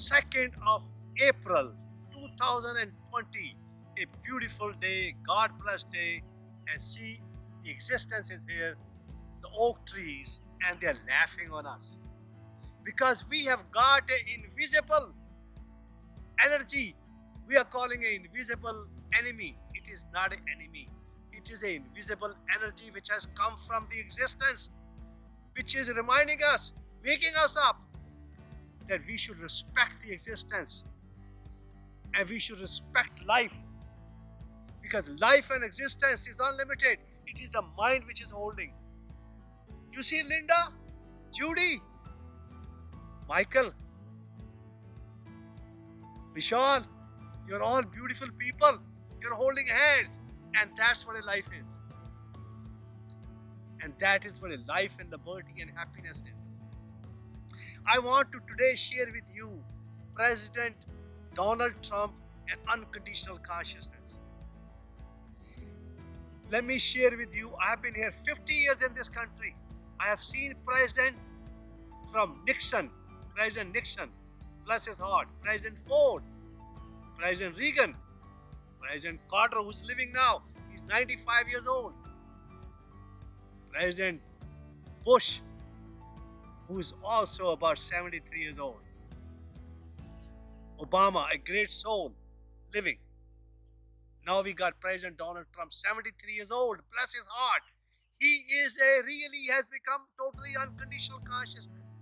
2nd of April 2020. A beautiful day, God blessed day, and see the existence is here, the oak trees, and they're laughing on us. Because we have got an invisible energy. We are calling an invisible enemy. It is not an enemy. It is an invisible energy which has come from the existence, which is reminding us, waking us up, that we should respect the existence and we should respect life, because life and existence is unlimited. It is the mind which is holding. You see Linda, Judy, Michael, Vishal, you're all beautiful people. You're holding hands, and that's what a life is. And that is what a life and liberty and happiness is. I want to today share with you President Donald Trump and unconditional consciousness. Let me share with you, I have been here 50 years in this country. I have seen President Nixon, bless his heart, President Ford, President Reagan, President Carter, who's living now, he's 95 years old, President Bush, who is also about 73 years old, Obama, a great soul, living. Now we got President Donald Trump, 73 years old, bless his heart. He has become totally unconditional consciousness.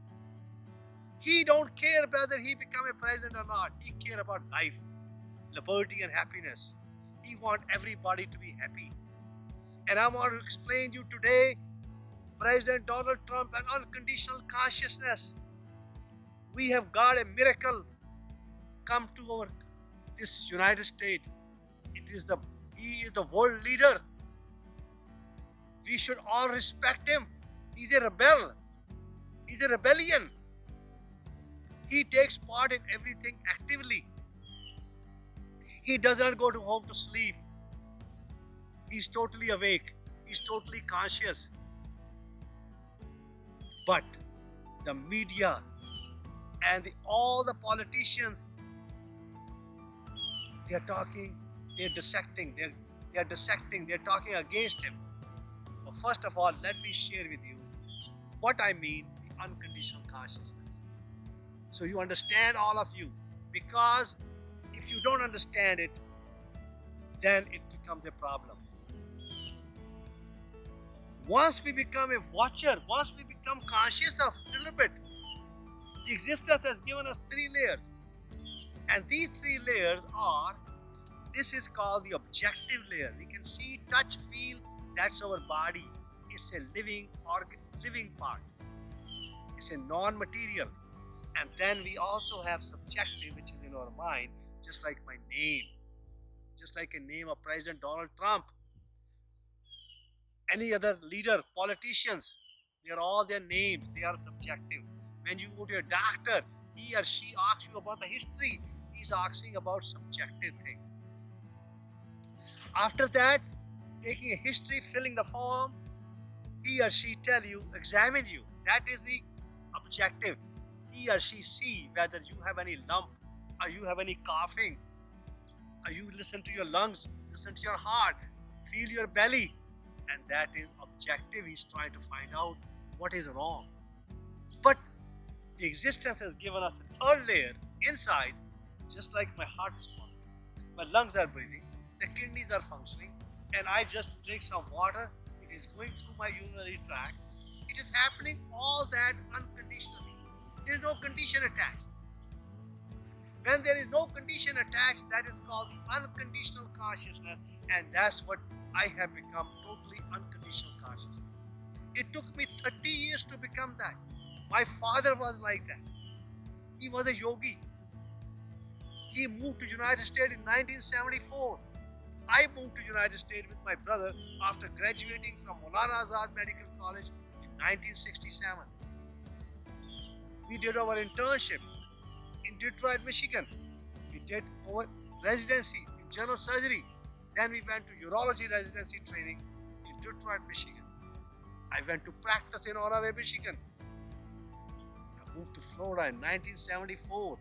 He don't care whether he become a president or not. He care about life, liberty and happiness. He want everybody to be happy. And I want to explain to you today, President Donald Trump and unconditional consciousness. We have got a miracle come to this United States. He is the world leader. We should all respect him. He's a rebel. He's a rebellion. He takes part in everything actively. He does not go to home to sleep. He's totally awake. He's totally conscious. But the media and all the politicians, they're talking, they're dissecting, they're talking against him. But first of all, let me share with you what I mean, the unconditional consciousness. So you understand, all of you, because if you don't understand it, then it becomes a problem. Once we become a watcher, once we become conscious of a little bit, the existence has given us 3 layers. And these 3 layers are, this is called the objective layer. We can see, touch, feel, that's our body. It's a living part. It's a non-material. And then we also have subjective, which is in our mind, just like my name. Just like a name of President Donald Trump. Any other leader, politicians, they are all their names, they are subjective. When you go to a doctor, he or she asks you about the history. He's asking about subjective things. After that, taking a history, filling the form, he or she tell you, examine you. That is the objective. He or she see whether you have any lump, or you have any coughing, or you listen to your lungs, listen to your heart, feel your belly. And that is objective. He's trying to find out what is wrong. But the existence has given us a 3rd layer inside, just like my heart is pumping, my lungs are breathing, the kidneys are functioning, and I just drink some water, it is going through my urinary tract. It is happening all that unconditionally. There is no condition attached. When there is no condition attached, that is called the unconditional consciousness, and that's what I have become, totally unconditional consciousness. It took me 30 years to become that. My father was like that. He was a yogi. He moved to United States in 1974. I moved to United States with my brother after graduating from Maulana Azad Medical College in 1967. We did our internship in Detroit, Michigan. We did our residency in general surgery. Then we went to urology residency training in Detroit, Michigan. I went to practice in Oraway, Michigan. I moved to Florida in 1974.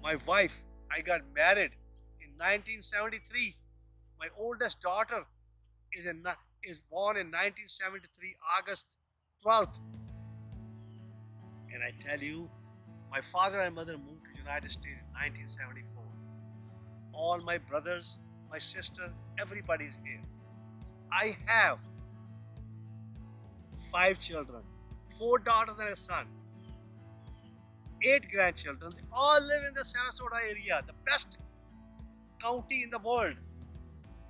My wife, I got married in 1973. My oldest daughter is born in 1973, August 12th. And I tell you, my father and mother moved to United States in 1974. All my brothers, my sister, everybody's here. I have 5 children, 4 daughters and a son, 8 grandchildren. They all live in the Sarasota area, the best county in the world.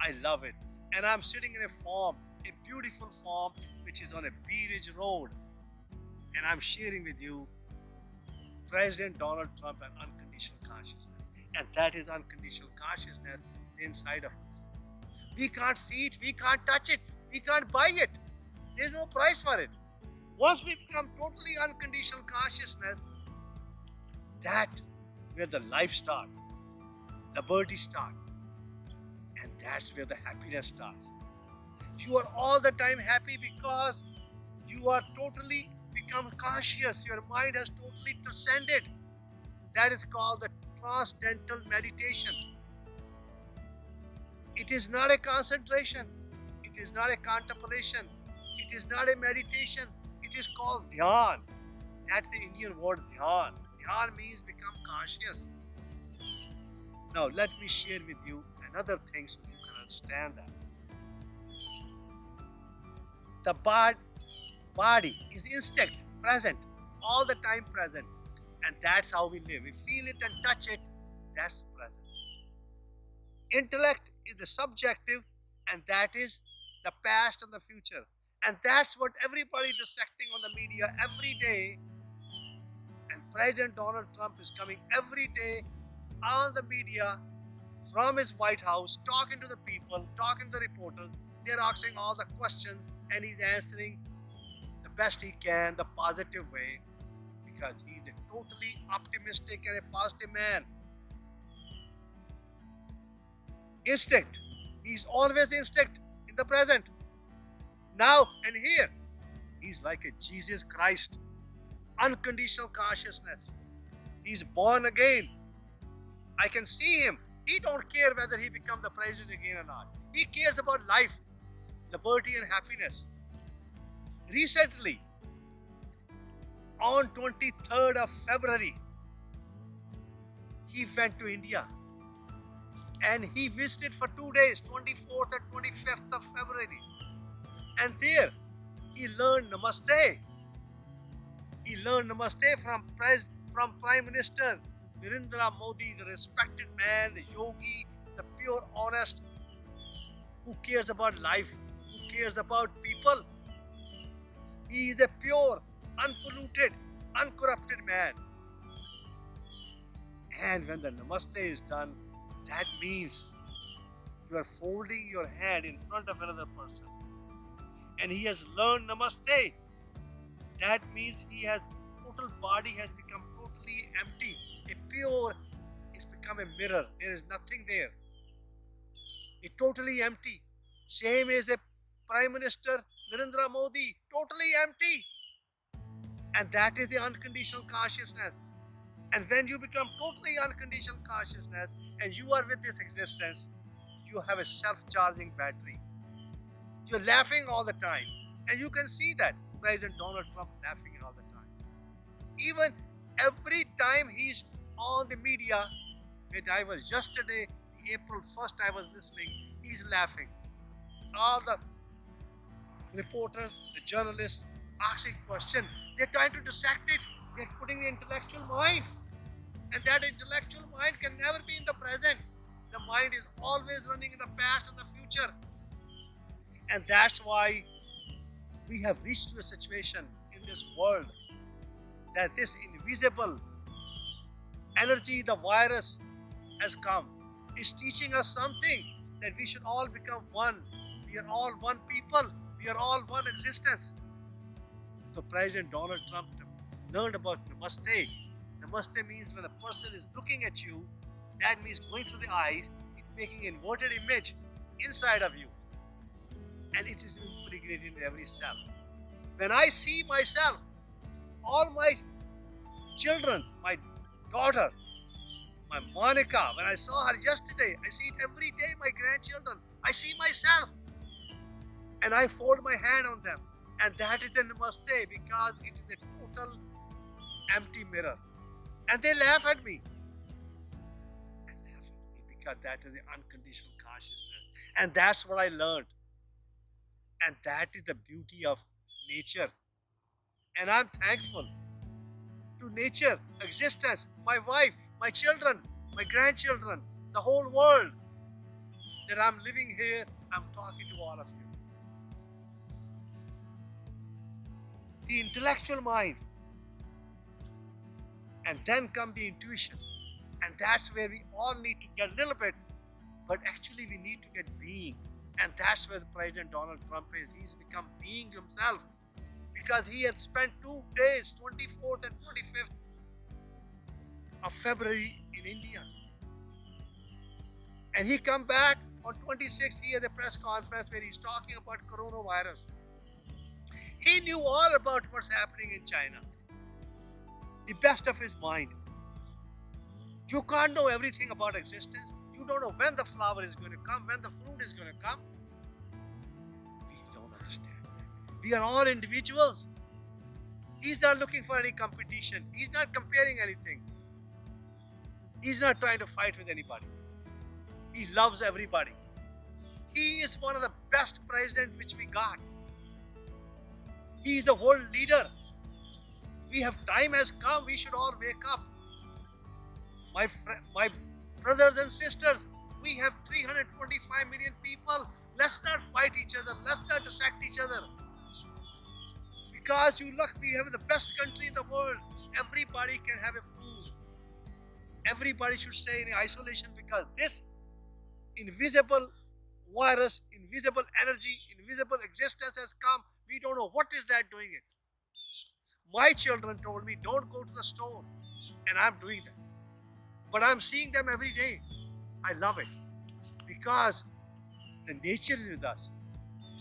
I love it. And I'm sitting in a farm, a beautiful farm, which is on a Bee Ridge Road. And I'm sharing with you President Donald Trump and unconditional consciousness. And that is unconditional consciousness is inside of us. We can't see it, we can't touch it, we can't buy it. There's no price for it. Once we become totally unconditional consciousness, that's where the life starts, the birthday starts, and that's where the happiness starts. You are all the time happy because you are totally become conscious. Your mind has totally transcended. That is called the transcendental meditation. It is not a concentration. It is not a contemplation. It is not a meditation. It is called dhyan. That's the Indian word dhyan. Dhyan means become conscious. Now let me share with you another thing so you can understand that. The body is instinct, present, all the time present. And that's how we live. We feel it and touch it, that's present. Intellect is the subjective, and that is the past and the future. And that's what everybody is dissecting on the media every day. And President Donald Trump is coming every day on the media from his White House, talking to the people, talking to the reporters. They're asking all the questions, and he's answering the best he can, the positive way, because he's a totally optimistic and a positive man. Instinct. He's always instinct in the present. Now and here. He's like a Jesus Christ. Unconditional consciousness. He's born again. I can see him. He don't care whether he becomes the president again or not. He cares about life, liberty and happiness. Recently, on 23rd of February, he went to India and he visited for 2 days, 24th and 25th of February. And there, he learned Namaste. He learned Namaste from Prime Minister Narendra Modi, the respected man, the yogi, the pure, honest, who cares about life, who cares about people. He is a pure, unpolluted, uncorrupted man. And when the Namaste is done, that means you are folding your hand in front of another person. And he has learned Namaste. That means his total body has become totally empty. A pure, it's become a mirror. There is nothing there. It's totally empty. Same as a Prime Minister Narendra Modi, totally empty. And that is the unconditional consciousness. And when you become totally unconditional consciousness and you are with this existence, you have a self-charging battery. You're laughing all the time. And you can see that President Donald Trump laughing all the time. Even every time he's on the media, when I was yesterday, April 1st, I was listening, he's laughing. All the reporters, the journalists asking questions, they're trying to dissect it. They're putting the intellectual mind. And that intellectual mind can never be in the present. The mind is always running in the past and the future. And that's why we have reached to a situation in this world that this invisible energy, the virus, has come. It's teaching us something, that we should all become one. We are all one people. We are all one existence. So President Donald Trump learned about Namaste. Namaste means when a person is looking at you, that means going through the eyes, it's making an inverted image inside of you. And it is impregnated in every cell. When I see myself, all my children, my daughter, My Monica, when I saw her yesterday, I see it every day, my grandchildren. I see myself. And I fold my hand on them. And that is a namaste because it is a total empty mirror. And they laugh at me. And laugh at me because that is the unconditional consciousness. And that's what I learned. And that is the beauty of nature. And I'm thankful to nature, existence, my wife, my children, my grandchildren, the whole world that I'm living here. I'm talking to all of you. The intellectual mind, and then come the intuition, and that's where we all need to get a little bit, but actually we need to get being, and that's where the President Donald Trump is. He's become being himself because he had spent 2 days, 24th and 25th of February in India, and he come back on 26th. He had a press conference where he's talking about coronavirus. He knew all about what's happening in China. The best of his mind. You can't know everything about existence. You don't know when the flower is going to come, when the fruit is going to come. We don't understand that. We are all individuals. He's not looking for any competition. He's not comparing anything. He's not trying to fight with anybody. He loves everybody. He is one of the best presidents which we got. He is the world leader. Time has come. We should all wake up. My brothers and sisters, we have 325 million people. Let's not fight each other. Let's not dissect each other. Because you look, we have the best country in the world. Everybody can have a food. Everybody should stay in isolation because this invisible virus, invisible energy, invisible existence has come. We don't know what is that doing it. My children told me, don't go to the store. And I'm doing that. But I'm seeing them every day. I love it. Because the nature is with us.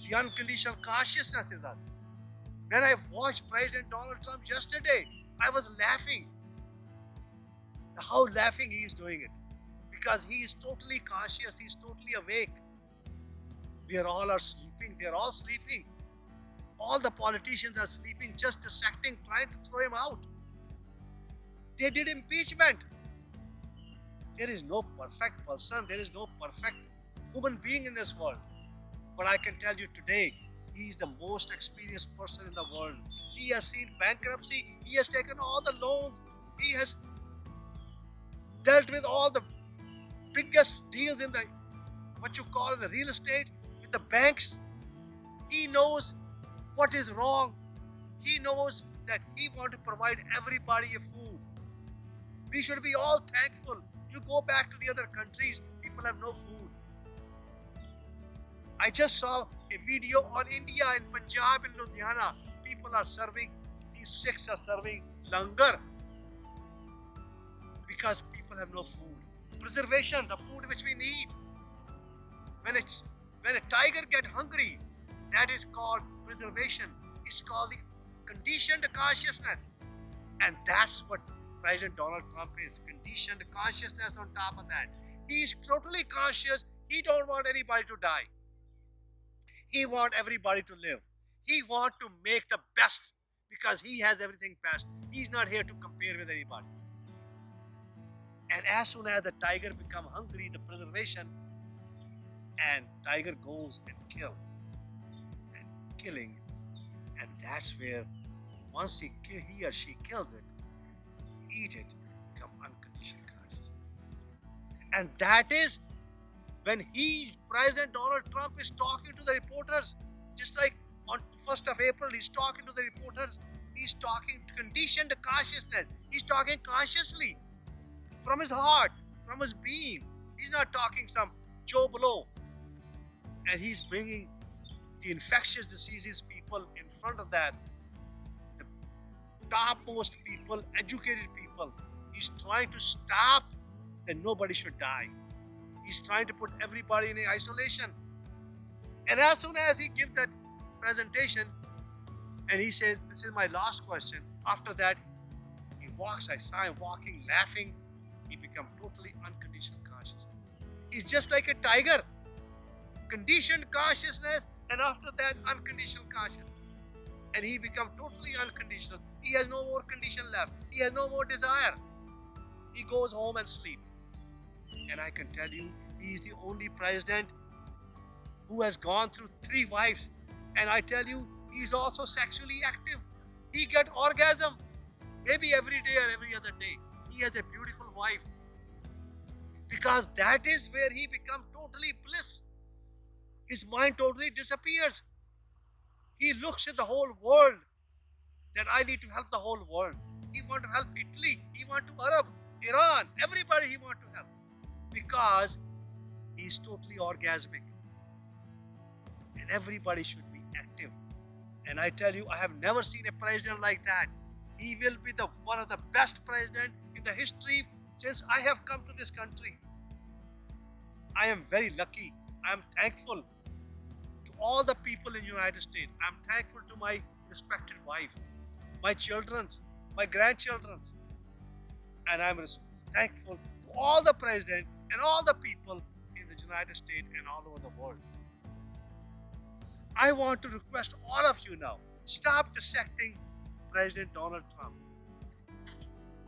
The unconditional consciousness is us. When I watched President Donald Trump yesterday, I was laughing. How laughing he is doing it. Because he is totally conscious. He is totally awake. We are all sleeping. They are all sleeping. All the politicians are sleeping, just dissecting, trying to throw him out. They did impeachment. There is no perfect person. There is no perfect human being in this world. But I can tell you today, he is the most experienced person in the world. He has seen bankruptcy. He has taken all the loans. He has dealt with all the biggest deals in the, what you call the real estate, with the banks. He knows what is wrong. He knows that he wants to provide everybody a food. We should be all thankful. You go back to the other countries, people have no food. I just saw a video on India in Punjab, in Ludhiana. People are serving, these Sikhs are serving langar because people have no food. Preservation, the food which we need. When a tiger gets hungry, that is called preservation. It's called the conditioned consciousness. And that's what President Donald Trump is. Conditioned consciousness on top of that. He is totally conscious. He don't want anybody to die. He wants everybody to live. He wants to make the best because he has everything best. He's not here to compare with anybody. And as soon as the tiger becomes hungry, the preservation, and tiger goes and kills. Killing, and that's where once he or she kills it, eat it, become unconditioned consciousness. And that is when President Donald Trump is talking to the reporters, just like on 1st of April, he's talking to the reporters, he's talking conditioned consciousness, he's talking consciously, from his heart, from his being. He's not talking some Joe Blow. And he's bringing the infectious diseases people in front of that, the topmost people, educated people. He's trying to stop that nobody should die. He's trying to put everybody in isolation. And as soon as he gives that presentation and he says, this is my last question, after that he walks, I saw him walking, laughing. he become totally unconditional consciousness. He's just like a tiger. Conditioned consciousness, and after that unconditional consciousness. And he become totally unconditional. He has no more condition left. He has no more desire. He goes home and sleep. And I can tell you, he is the only president who has gone through 3 wives. And I tell you, he is also sexually active. He get orgasm maybe every day or every other day. He has a beautiful wife. Because that is where he become totally bliss. His mind totally disappears. He looks at the whole world that I need to help the whole world. He want to help Italy. He want to Arab, Iran, everybody he want to help. Because he's totally orgasmic. And everybody should be active. And I tell you, I have never seen a president like that. He will be one of the best presidents in the history since I have come to this country. I am very lucky. I am thankful to all the people in the United States. I am thankful to my respected wife, my children's, my grandchildren's. And I am thankful to all the presidents and all the people in the United States and all over the world. I want to request all of you now, stop dissecting President Donald Trump.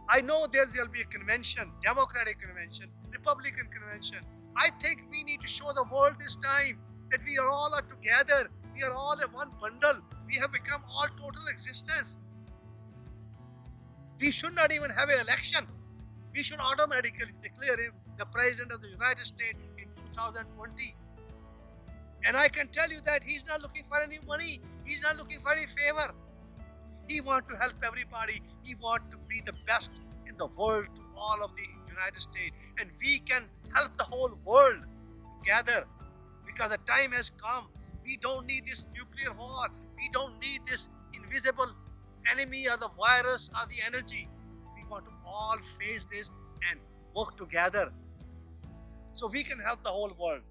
I know there will be a convention, Democratic convention, Republican convention. I think we need to show the world this time that we are all together. We are all in one bundle. We have become all total existence. We should not even have an election. We should automatically declare him the President of the United States in 2020. And I can tell you that he's not looking for any money. He's not looking for any favor. He wants to help everybody. He wants to be the best in the world to all of the United States. And we can help the whole world together because the time has come. We don't need this nuclear war. We don't need this invisible enemy or the virus or the energy. We want to all face this and work together so we can help the whole world.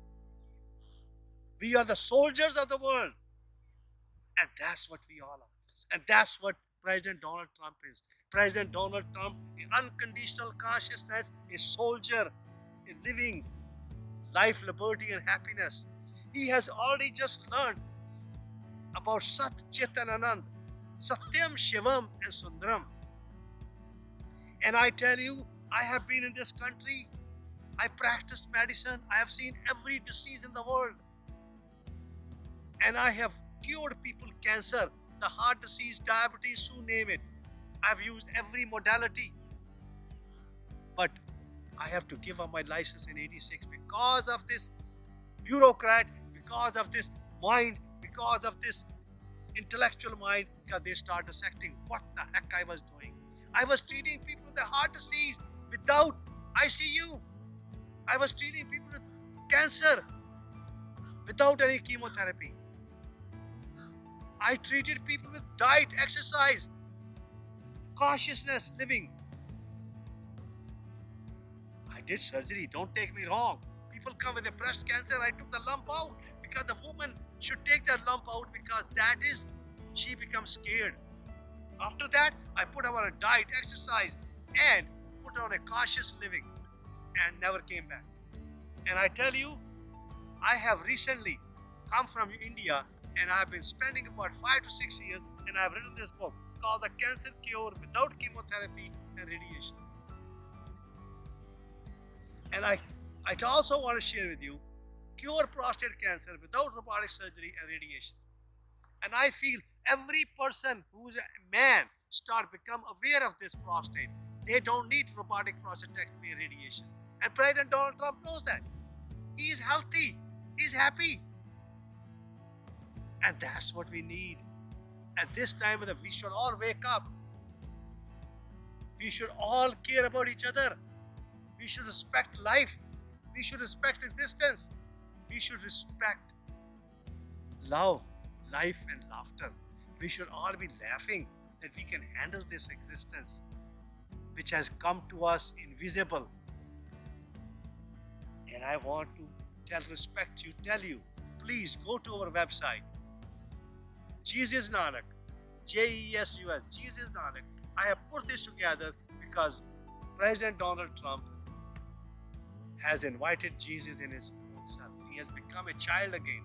We are the soldiers of the world. And that's what we all are. And that's what President Donald Trump is. President Donald Trump is unconditional consciousness, a soldier, a living life, liberty, and happiness. He has already just learned about Sat Chit and Anand, Satyam, Shivam, and Sundaram. And I tell you, I have been in this country. I practiced medicine. I have seen every disease in the world. And I have cured people cancer, the heart disease, diabetes, you name it. I've used every modality. But I have to give up my license in 86 because of this bureaucrat, because of this mind, because of this intellectual mind, because they start dissecting what the heck I was doing. I was treating people with a heart disease without ICU. I was treating people with cancer without any chemotherapy. I treated people with diet, exercise, consciousness, living. I did surgery, don't take me wrong. People come with a breast cancer, I took the lump out because the woman should take that lump out because that is, she becomes scared. After that, I put her on a diet, exercise, and put her on a cautious living and never came back. And I tell you, I have recently come from India and I have been spending about 5 to 6 years and I have written this book called The Cancer Cure Without Chemotherapy and Radiation. And I also want to share with you cure prostate cancer without robotic surgery and radiation. And I feel every person who's a man start become aware of this prostate. They don't need robotic prostatectomy and radiation. And President Donald Trump knows that. He is healthy. He's happy. And that's what we need. At this time, we should all wake up. We should all care about each other. We should respect life. We should respect existence. We should respect love, life, and laughter. We should all be laughing that we can handle this existence which has come to us invisible. And I want to tell you, please go to our website, Jesus Nanak, JESUS, Jesus Nanak. I have put this together because President Donald Trump has invited Jesus in his own self. He has become a child again.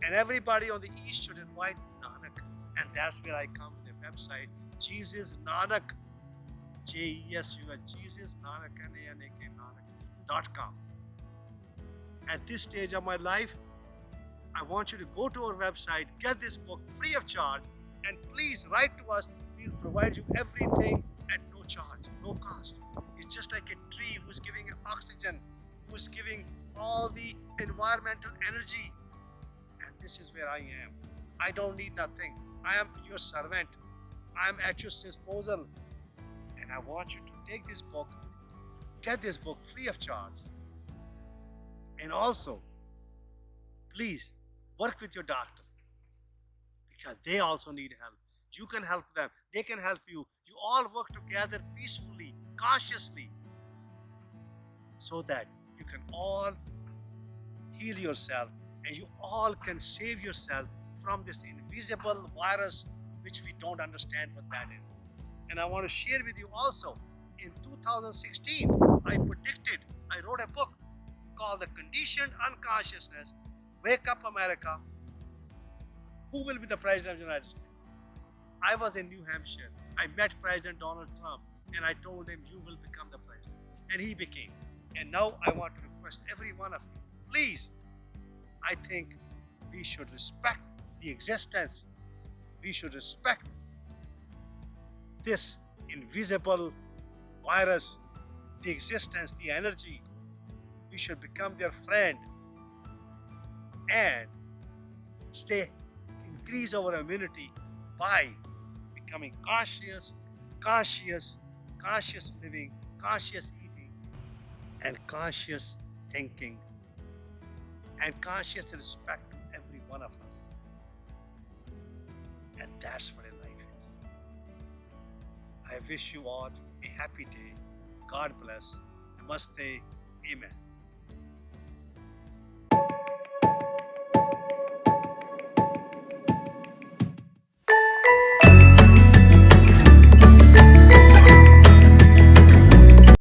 And everybody on the east should invite Nanak. And that's where I come with the website, Jesus Nanak, JESU, Jesus Nanak, Nanak.com. At this stage of my life, I want you to go to our website, get this book free of charge, and please write to us. We'll provide you everything at no charge, no cost. It's just like a tree who's giving oxygen, who's giving all the environmental energy. And this is where I am. I don't need nothing. I am your servant. I am at your disposal. And I want you to take this book, get this book free of charge. And also, please work with your doctor, because they also need help. You can help them. They can help you. You all work together peacefully, consciously, so that you can all heal yourself and you all can save yourself from this invisible virus which we don't understand what that is. And I want to share with you also, in 2016, I wrote a book called Unconditioned Consciousness, Wake Up America, Who Will Be the President of the United States? I was in New Hampshire. I met President Donald Trump and I told him, you will become the president. And he became. And now I want to request every one of you, please, I think we should respect the existence. We should respect this invisible virus, the existence, the energy. We should become their friend and increase our immunity by becoming conscious living, conscious eating, and conscious thinking, and conscious respect to every one of us. And that's what a life is. I wish you all a happy day. God bless. Namaste. Amen.